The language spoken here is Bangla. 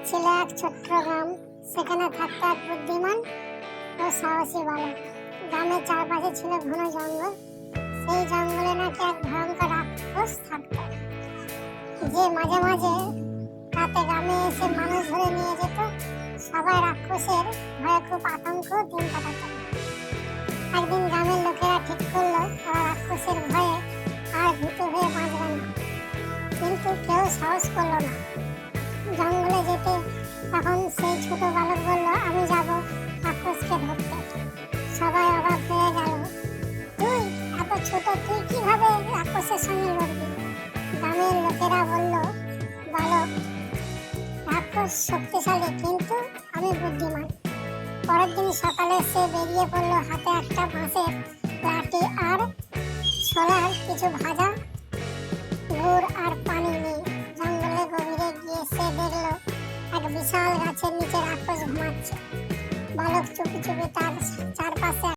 ছিল এক ছোট্ট গ্রাম। সেখানে থাকতো এক বুদ্ধিমান ও সাহসী বালক। গ্রামের চারপাশে ছিল ঘন জঙ্গল। সেই জঙ্গলে নাকি এক ভয়ঙ্কর রাক্ষস থাকতো, যে মাঝে মাঝে রাতে গ্রামে এসে মানুষ ধরে নিয়ে যেত। সবাই রাক্ষসের ভয়ে খুব আতঙ্ক দিন কাটাতো। একদিন গ্রামের লোকেরা ঠিক করলো তারা রাক্ষসের ভয়ে আর ভীত হয়ে বাঁচবে না, কিন্তু কেউ সাহস করলো না জঙ্গলে যেতে। তখন সেই ছোট বালক বলল, আমি যাব রাক্ষসকে ধরতে। সবাই অবাক হয়ে গেল, তুই এত ছোট, তুই কিভাবে রাক্ষসের সঙ্গে লড়বি? গ্রামের লোকেরা বলল, বালক, রাক্ষস শক্তিশালী কিন্তু আমি বুদ্ধিমান। পরের দিন সকালে সে বেরিয়ে পড়ল, হাতে একটা বাঁশের লাঠি আর ছোলার কিছু ভাজা গুড় আর পানি নিয়ে। জঙ্গলের গভীরে গিয়ে সে দেখলো এক বিশাল গাছের নিচে রাক্ষস ঘুমাচ্ছে। বালক চুপি চুপি তার চারপাশে